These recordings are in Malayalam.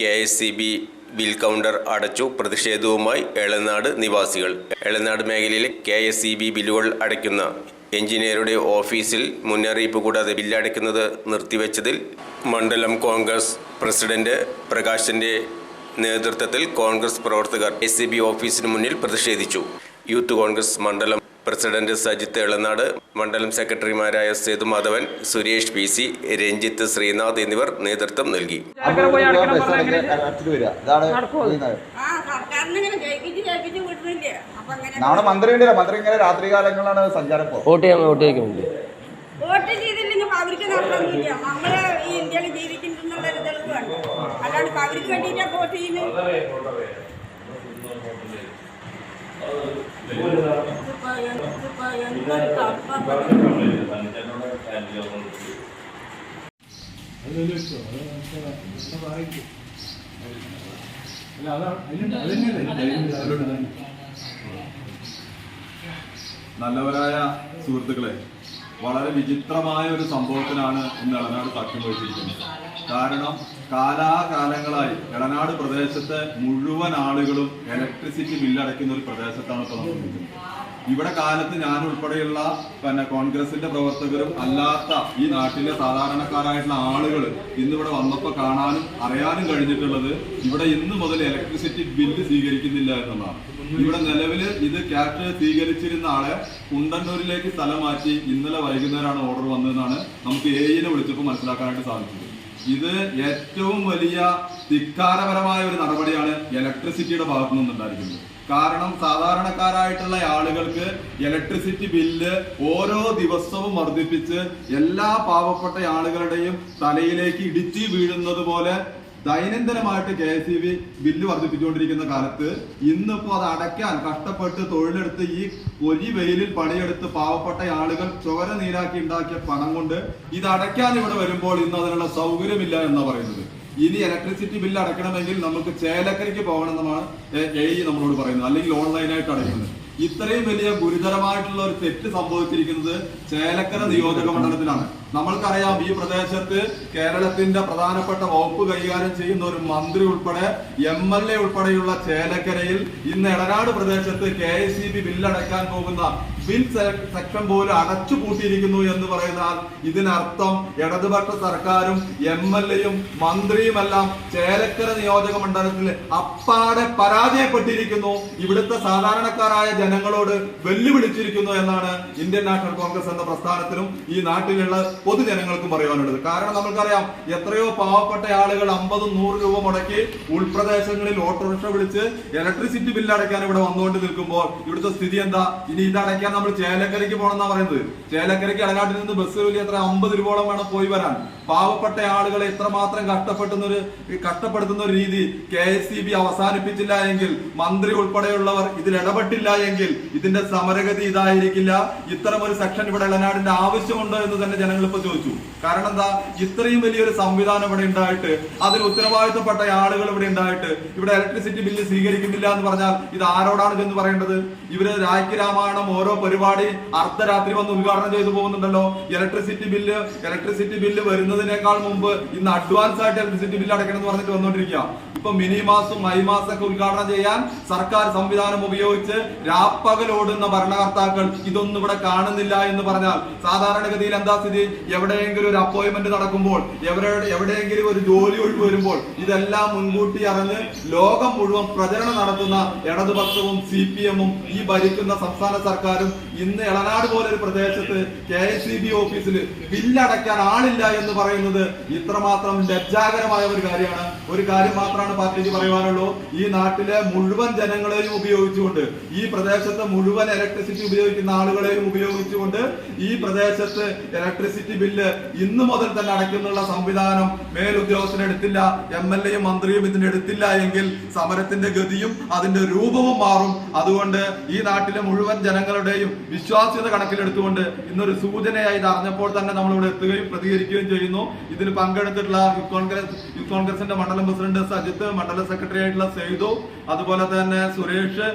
KSEB ബിൽ കൗണ്ടർ അടച്ചു. പ്രതിഷേധവുമായി എളനാട് നിവാസികൾ. എളനാട് മേഖലയിലെ KSEB ബില്ലുകൾ അടയ്ക്കുന്ന എഞ്ചിനീയറുടെ ഓഫീസിൽ മുന്നറിയിപ്പ് കൂടാതെ ബില്ലടയ്ക്കുന്നത് നിർത്തിവെച്ചതിൽ മണ്ഡലം കോൺഗ്രസ് പ്രസിഡന്റ് പ്രകാശിന്റെ നേതൃത്വത്തിൽ കോൺഗ്രസ് പ്രവർത്തകർ KSEB ഓഫീസിന് മുന്നിൽ പ്രതിഷേധിച്ചു. യൂത്ത് കോൺഗ്രസ് മണ്ഡലം പ്രസിഡന്റ് സജിത്ത് എളനാട്, മണ്ഡലം സെക്രട്ടറിമാരായ സേതുമാധവൻ, സുരേഷ് PC, രഞ്ജിത്ത്, ശ്രീനാഥ് എന്നിവർ നേതൃത്വം നൽകി. നമ്മുടെ മന്ത്രി ഇങ്ങനെ രാത്രികാലങ്ങളാണ് സഞ്ചാരം. വോട്ട് ചെയ്തില്ലെങ്കിൽ അവർക്ക് നടന്നില്ല. നമ്മള് ഈ ഇന്ത്യയിൽ ജീവിക്കുന്നുള്ള ഒരു തെളിവാണ്. അല്ലാണ്ട് അവർക്ക് വേണ്ടിയിട്ടാ വോട്ട് ചെയ്യുന്നത്. നല്ലവരായ സുഹൃത്തുക്കളെ, വളരെ വിചിത്രമായ ഒരു സംഭവത്തിനാണ് ഇന്ന് എളനാട് സാക്ഷ്യം വഹിച്ചിരിക്കുന്നത്. കാരണം കാലാകാലങ്ങളായി എളനാട് പ്രദേശത്തെ മുഴുവൻ ആളുകളും ഇലക്ട്രിസിറ്റി ബില്ലടയ്ക്കുന്ന ഒരു പ്രദേശത്താണ് ഇപ്പോൾ നമ്മൾ നിൽക്കുന്നത്. ഇവിടെ കാലത്ത് ഞാൻ ഉൾപ്പെടെയുള്ള കോൺഗ്രസിന്റെ പ്രവർത്തകരും അല്ലാത്ത ഈ നാട്ടിലെ സാധാരണക്കാരായിട്ടുള്ള ആളുകൾ ഇന്നിവിടെ വന്നപ്പോൾ കാണാനും അറിയാനും കഴിഞ്ഞിട്ടുള്ളത് ഇവിടെ ഇന്ന് മുതൽ ഇലക്ട്രിസിറ്റി ബില്ല് സ്വീകരിക്കുന്നില്ല എന്നുള്ളതാണ്. ഇവിടെ നിലവിൽ ഇത് ക്യാഷ് സ്വീകരിച്ചിരുന്ന ആളെ കുണ്ടന്നൂരിലേക്ക് സ്ഥലം മാറ്റി ഇന്നലെ വൈകുന്നേരമാണ് ഓർഡർ വന്നതെന്നാണ് നമുക്ക് AEനെ വിളിച്ചപ്പോൾ മനസ്സിലാക്കാനായിട്ട് സാധിച്ചത്. ഇത് ഏറ്റവും വലിയ ധിക്കാരപരമായ ഒരു നടപടിയാണ് ഇലക്ട്രിസിറ്റിയുടെ ഭാഗത്തു നിന്നുണ്ടായിരിക്കുന്നത്. കാരണം സാധാരണക്കാരായിട്ടുള്ള ആളുകൾക്ക് ഇലക്ട്രിസിറ്റി ബില്ല് ഓരോ ദിവസവും വർദ്ധിപ്പിച്ച് എല്ലാ പാവപ്പെട്ട ആളുകളുടെയും തലയിലേക്ക് ഇടിച്ചു വീഴുന്നത് പോലെ ദൈനംദിനമായിട്ട് KSEB ബില്ല് വർദ്ധിപ്പിച്ചുകൊണ്ടിരിക്കുന്ന കാലത്ത് ഇന്നിപ്പോ അത് അടയ്ക്കാൻ കഷ്ടപ്പെട്ട് തൊഴിലെടുത്ത് ഈ വെയിലിൽ പണിയെടുത്ത് പാവപ്പെട്ട ആളുകൾ ചോര നീരാക്കി ഉണ്ടാക്കിയ പണം കൊണ്ട് ഇത് അടയ്ക്കാൻ ഇവിടെ വരുമ്പോൾ ഇന്ന് അതിനുള്ള സൗകര്യമില്ല എന്നാണ് പറയുന്നത്. ഇനി ഇലക്ട്രിസിറ്റി ബില്ല് അടയ്ക്കണമെങ്കിൽ നമുക്ക് ചേലക്കരയ്ക്ക് പോകണമെന്നാണ് AE നമ്മളോട് പറയുന്നത്, അല്ലെങ്കിൽ ഓൺലൈനായിട്ട് അടയ്ക്കുന്നത്. ഇത്രയും വലിയ ഗുരുതരമായിട്ടുള്ള ഒരു തെറ്റ് സംഭവിച്ചിരിക്കുന്നത് ചേലക്കര നിയോജക മണ്ഡലത്തിലാണ്. നമ്മൾക്കറിയാം, ഈ പ്രദേശത്ത് കേരളത്തിന്റെ പ്രധാനപ്പെട്ട വകുപ്പ് കൈകാര്യം ചെയ്യുന്ന ഒരു മന്ത്രി ഉൾപ്പെടെ MLA ഉൾപ്പെടെയുള്ള ചേലക്കരയിൽ ഇന്ന് എളനാട് പ്രദേശത്ത് KSEB ബില്ലടയ്ക്കാൻ പോകുന്ന ബിൽ സെക്ഷൻ പോലും അടച്ചു പൂട്ടിയിരിക്കുന്നു എന്ന് പറയുന്നാൽ ഇതിനർത്ഥം ഇടതുപക്ഷ സർക്കാരും MLAയും മന്ത്രിയുമെല്ലാം ചേലക്കര നിയോജക മണ്ഡലത്തിൽ അപ്പാടെ പരാജയപ്പെട്ടിരിക്കുന്നു, ഇവിടുത്തെ സാധാരണക്കാരായ ജനങ്ങളോട് വെല്ലുവിളിച്ചിരിക്കുന്നു എന്നാണ് ഇന്ത്യൻ നാഷണൽ കോൺഗ്രസ് എന്ന പ്രസ്ഥാനത്തിനും ഈ നാട്ടിലുള്ള പൊതുജനങ്ങൾക്കും പറയാനുള്ളത്. കാരണം നമ്മൾക്കറിയാം, എത്രയോ പാവപ്പെട്ട ആളുകൾ 50-100 രൂപ മുടക്കി ഉൾപ്രദേശങ്ങളിൽ ഓട്ടോറിക്ഷ വിളിച്ച് ഇലക്ട്രിസിറ്റി ബില്ല് അടയ്ക്കാൻ ഇവിടെ വന്നുകൊണ്ട് നിൽക്കുമ്പോൾ ഇവിടുത്തെ സ്ഥിതി എന്താ? ഇനി ഇതടയ്ക്കാൻ നമ്മൾ ചേലക്കരയ്ക്ക് പോകണമെന്നാ പറയുന്നത്. ചേലക്കരയ്ക്ക് എളനാട്ടിൽ നിന്ന് ബസ് വലിയ എത്ര 50 രൂപയോളം വേണം പോയി വരാൻ. പാവപ്പെട്ട ആളുകളെ എത്രമാത്രം കഷ്ടപ്പെടുത്തുന്ന ഒരു രീതി KSEB അവസാനിപ്പിച്ചില്ല എങ്കിൽ, മന്ത്രി ഉൾപ്പെടെയുള്ളവർ ഇതിൽ ഇടപെട്ടില്ല എങ്കിൽ ഇതിന്റെ സമരഗതി ഇതായിരിക്കില്ല. ഇത്തരം ഒരു സെക്ഷൻ ഇവിടെ എളനാടിന്റെ ആവശ്യമുണ്ടോ എന്ന് തന്നെ ജനങ്ങൾ ഇപ്പൊ ചോദിച്ചു. കാരണം എന്താ, ഇത്രയും വലിയൊരു സംവിധാനം ഇവിടെ ഉണ്ടായിട്ട്, അതിന് ഉത്തരവാദിത്തപ്പെട്ട ആളുകൾ ഇവിടെ ഉണ്ടായിട്ട് ഇവിടെ ഇലക്ട്രിസിറ്റി ബില്ല് സ്വീകരിക്കുന്നില്ല എന്ന് പറഞ്ഞാൽ ഇത് ആരോടാണ് ചെന്ന് പറയേണ്ടത്? ഇവര് രാജ്യ രാമായണം ഓരോ പരിപാടി അർദ്ധരാത്രി വന്ന് ഉദ്ഘാടനം ചെയ്തു പോകുന്നുണ്ടല്ലോ. ഇലക്ട്രിസിറ്റി ബില്ല് വരുന്നതിനേക്കാൾ മുമ്പ് ഇന്ന് അഡ്വാൻസ് ആയിട്ട് ഇലക്ട്രിസിറ്റി ബില്ല് അടയ്ക്കണം എന്ന് പറഞ്ഞിട്ട് വന്നോണ്ടിരിക്കുക. ഇപ്പൊ മിനിമാസും മൈമാസൊക്കെ ഉദ്ഘാടനം ചെയ്യാൻ സർക്കാർ സംവിധാനം ഉപയോഗിച്ച് രാപ്പകലോടുന്ന ഭരണകർത്താക്കൾ ഇതൊന്നും ഇവിടെ കാണുന്നില്ല എന്ന് പറഞ്ഞാൽ സാധാരണഗതിയിൽ എന്താ സ്ഥിതി? എവിടെയെങ്കിലും ഒരു അപ്പോയിന്റ്മെന്റ് നടക്കുമ്പോൾ, എവിടെയെങ്കിലും ഒരു ജോലി ഒഴിവ് വരുമ്പോൾ ഇതെല്ലാം മുൻകൂട്ടി അറിഞ്ഞ് ലോകം മുഴുവൻ പ്രചരണം നടത്തുന്ന ഇടതുപക്ഷവും CPM-ഉം ഈ ഭരിക്കുന്ന സംസ്ഥാന സർക്കാരും ഇന്ന് എളനാട് പോലെ ഒരു പ്രദേശത്ത് KSEB ഓഫീസിൽ ബില്ലടയ്ക്കാൻ ആളില്ല എന്ന് പറയുന്നത് ഇത്രമാത്രം ലജ്ജാകരമായ ഒരു കാര്യമാണ്. ഒരു കാര്യം മാത്രമാണ് പാർട്ടിക്ക് പറയുവാനുള്ളൂ. ഈ നാട്ടിലെ മുഴുവൻ ജനങ്ങളെയും ഉപയോഗിച്ചുകൊണ്ട്, ഈ പ്രദേശത്ത് മുഴുവൻ ഇലക്ട്രിസിറ്റി ഉപയോഗിക്കുന്ന ആളുകളെയും ഉപയോഗിച്ചുകൊണ്ട് ഈ പ്രദേശത്ത് ഇലക്ട്രിസിറ്റി ബില്ല് ഇന്ന് മുതൽ തന്നെ അടയ്ക്കുന്നുള്ള സംവിധാനം മേലുദ്യോഗസ്ഥനെടുത്തില്ല, MLAയും മന്ത്രിയും ഇതിനെടുത്തില്ല എങ്കിൽ സമരത്തിന്റെ ഗതിയും അതിന്റെ രൂപവും മാറും. അതുകൊണ്ട് ഈ നാട്ടിലെ മുഴുവൻ ജനങ്ങളുടെയും വിശ്വാസ്യത കണക്കിലെടുത്തുകൊണ്ട് ഇന്നൊരു സൂചനയായി ഇത് അറിഞ്ഞപ്പോൾ തന്നെ നമ്മളിവിടെ എത്തുകയും പ്രതികരിക്കുകയും ചെയ്യുന്നു. ഇതിൽ പങ്കെടുത്തിട്ടുള്ള യൂത്ത് കോൺഗ്രസിന്റെ മണ്ഡലം പ്രസിഡന്റ് സജിത്ത്, മണ്ഡലം സെക്രട്ടറി ആയിട്ടുള്ള സെയ്തു, അതുപോലെ തന്നെ സുരേഷ്,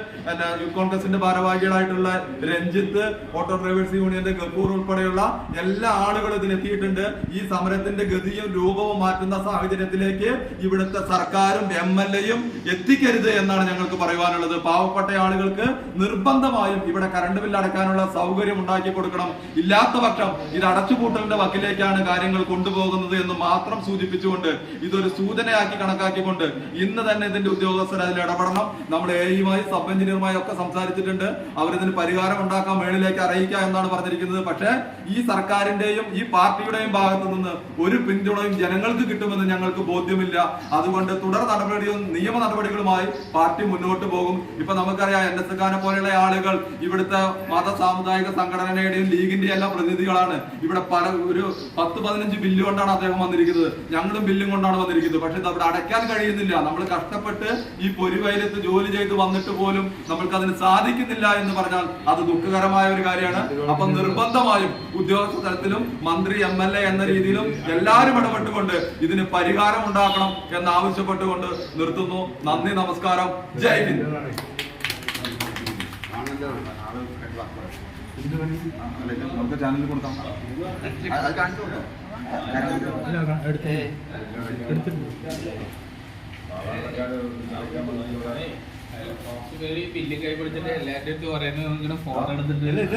യൂത്ത് കോൺഗ്രസിന്റെ ഭാരവാഹികളായിട്ടുള്ള രഞ്ജിത്ത്, ഓട്ടോ ഡ്രൈവേഴ്സ് യൂണിയന്റെ ഗഫൂർ ഉൾപ്പെടെയുള്ള എല്ലാ ആളുകളും ഇതിനെത്തിയിട്ടുണ്ട്. ഈ സമരത്തിന്റെ ഗതിയും രൂപവും മാറ്റുന്ന സാഹചര്യത്തിലേക്ക് ഇവിടുത്തെ സർക്കാരും MLAയും എത്തിക്കരുത് എന്നാണ് ഞങ്ങൾക്ക് പറയുവാനുള്ളത്. പാവപ്പെട്ട ആളുകൾക്ക് നിർബന്ധമായും ഇവിടെ കറണ്ട് ബില്ല് അടക്കാനുള്ള സൗകര്യം ഉണ്ടാക്കി കൊടുക്കണം. ഇല്ലാത്ത പക്ഷം ഇത് അടച്ചുപൂട്ടലിന്റെ വക്കിലേക്കാണ് കാര്യങ്ങൾ കൊണ്ടുപോകുന്നത് എന്ന് മാത്രം സൂചിപ്പിച്ചുകൊണ്ട് ഇതൊരു സൂചനയാക്കി കണക്കാക്കിക്കൊണ്ട് ഇന്ന് തന്നെ ഇതിന്റെ ഉദ്യോഗസ്ഥർ അതിൽ ഇടപെടണം. നമ്മൾ AEയുമായി സബ് എഞ്ചിനീയറുമായി ഒക്കെ സംസാരിച്ചിട്ടുണ്ട്. അവരിതിന് പരിഹാരം ഉണ്ടാക്കാൻ മേളിലേക്ക് അറിയിക്കുക എന്നാണ് പറഞ്ഞിരിക്കുന്നത്. പക്ഷേ ഈ സർക്കാരിന്റെയും ഈ പാർട്ടിയുടെയും ഭാഗത്തു നിന്ന് ഒരു പിന്തുണയും ജനങ്ങൾക്ക് കിട്ടുമെന്ന് ഞങ്ങൾക്ക് ബോധ്യമില്ല. അതുകൊണ്ട് തുടർ നടപടിയും നിയമ നടപടികളുമായി പാർട്ടി മുന്നോട്ട് പോകും. ഇപ്പൊ നമുക്കറിയാം NSKനെ പോലെയുള്ള ആളുകൾ ഇവിടുത്തെ മത സാമുദായിക സംഘടനയുടെയും ലീഗിന്റെയും എല്ലാം പ്രതിനിധികളാണ്. ഇവിടെ ഒരു 10-15 ബില്ല് കൊണ്ടാണ് അദ്ദേഹം വന്നിരിക്കുന്നത്. ഞങ്ങളും ബില്ലും കൊണ്ടാണ് വന്നിരിക്കുന്നത്. പക്ഷെ ഇത് അവിടെ അടയ്ക്കാൻ കഴിയുന്നില്ല. നമ്മൾ കഷ്ടപ്പെട്ട് ഈ പൊരിവയലത്ത് ജോലി ചെയ്ത് വന്നിട്ട് പോലും നമ്മൾക്ക് അതിന് സാധിക്കുന്നില്ല എന്ന് പറഞ്ഞാൽ അത് ദുഃഖകരമായ ഒരു കാര്യമാണ്. അപ്പൊ നിർബന്ധമായും ഉദ്യോഗസ്ഥ തലത്തിലും മന്ത്രി MLA എന്ന രീതിയിലും എല്ലാവരും ഇടപെട്ടുകൊണ്ട് ഇതിന് പരിഹാരം ഉണ്ടാക്കണം എന്നാവശ്യപ്പെട്ടുകൊണ്ട് നിർത്തുന്നു. നന്ദി, നമസ്കാരം, ജയ് ഹിന്ദ്. നമുക്ക് ചാനലിൽ കൊടുക്കാം. ബില്ല് കൈ പിടിച്ചിട്ട് എല്ലാവരുടെ അടുത്ത് പറയുന്നത് ഫോട്ടോ എടുത്തിട്ട്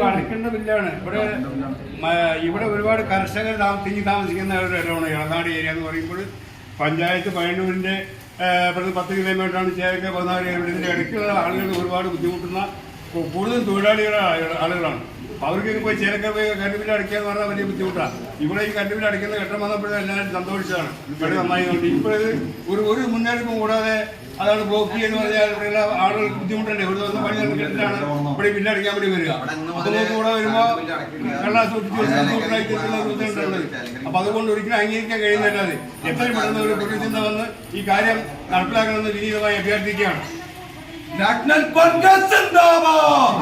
അടക്കേണ്ട ബില്ലാണ്. ഇവിടെ ഒരുപാട് കർഷകർ താമസിക്കുന്ന ഒരു ഇടമാണ് ഇളനാട് ഏരിയ എന്ന് പറയുമ്പോൾ. പഞ്ചായത്ത് പയ്യന്നൂരിന്റെ 10 കിലോമീറ്ററാണ് ചേരക്ക 14 കിലോമീറ്ററിന്റെ ഇടയ്ക്കുള്ള ആളുകൾ ഒരുപാട് ബുദ്ധിമുട്ടുന്ന കൂടുതൽ ആളുകളാണ്. അവർക്ക് പോയി ചേരക്ക പോയി കറണ്ട് ബില്ല് അടയ്ക്കുക എന്ന് പറഞ്ഞാൽ വലിയ ബുദ്ധിമുട്ടാണ്. ഇവിടെ ഈ കറണ്ട് ബില്ല് അടയ്ക്കുന്ന ഘട്ടം വന്നപ്പോഴും എല്ലാവരും സന്തോഷിച്ചതാണ്. വളരെ നന്നായി. ഇപ്പോൾ ഒരു മുന്നറിയിപ്പും കൂടാതെ അതാണ് ബ്ലോക്ക് ചെയ്യുന്ന പറഞ്ഞാൽ ഇവിടെയുള്ള ആളുകൾക്ക് ബുദ്ധിമുട്ടുണ്ട്. ഇവിടെ വന്ന് പണി നടന്നിട്ടാണ് ഇവിടെ ബില്ല് അടയ്ക്കാൻ വേണ്ടി വരിക. അപ്പോൾ കൂടെ വരുമ്പോൾ കള്ളാസ് ബുദ്ധിമുട്ടുള്ളത്. അപ്പൊ അതുകൊണ്ട് ഒരിക്കലും അംഗീകരിക്കാൻ കഴിയുന്നില്ലാതെ എത്രയും പെട്ടെന്ന് ഒരു പ്രതിചിന്ത വന്ന് ഈ കാര്യം നടപ്പിലാക്കണമെന്ന് വിനീതമായി അഭ്യർത്ഥിക്കുകയാണ്. നാഷണൽ കോൺഗ്രസ് സിന്ദാബാദ്.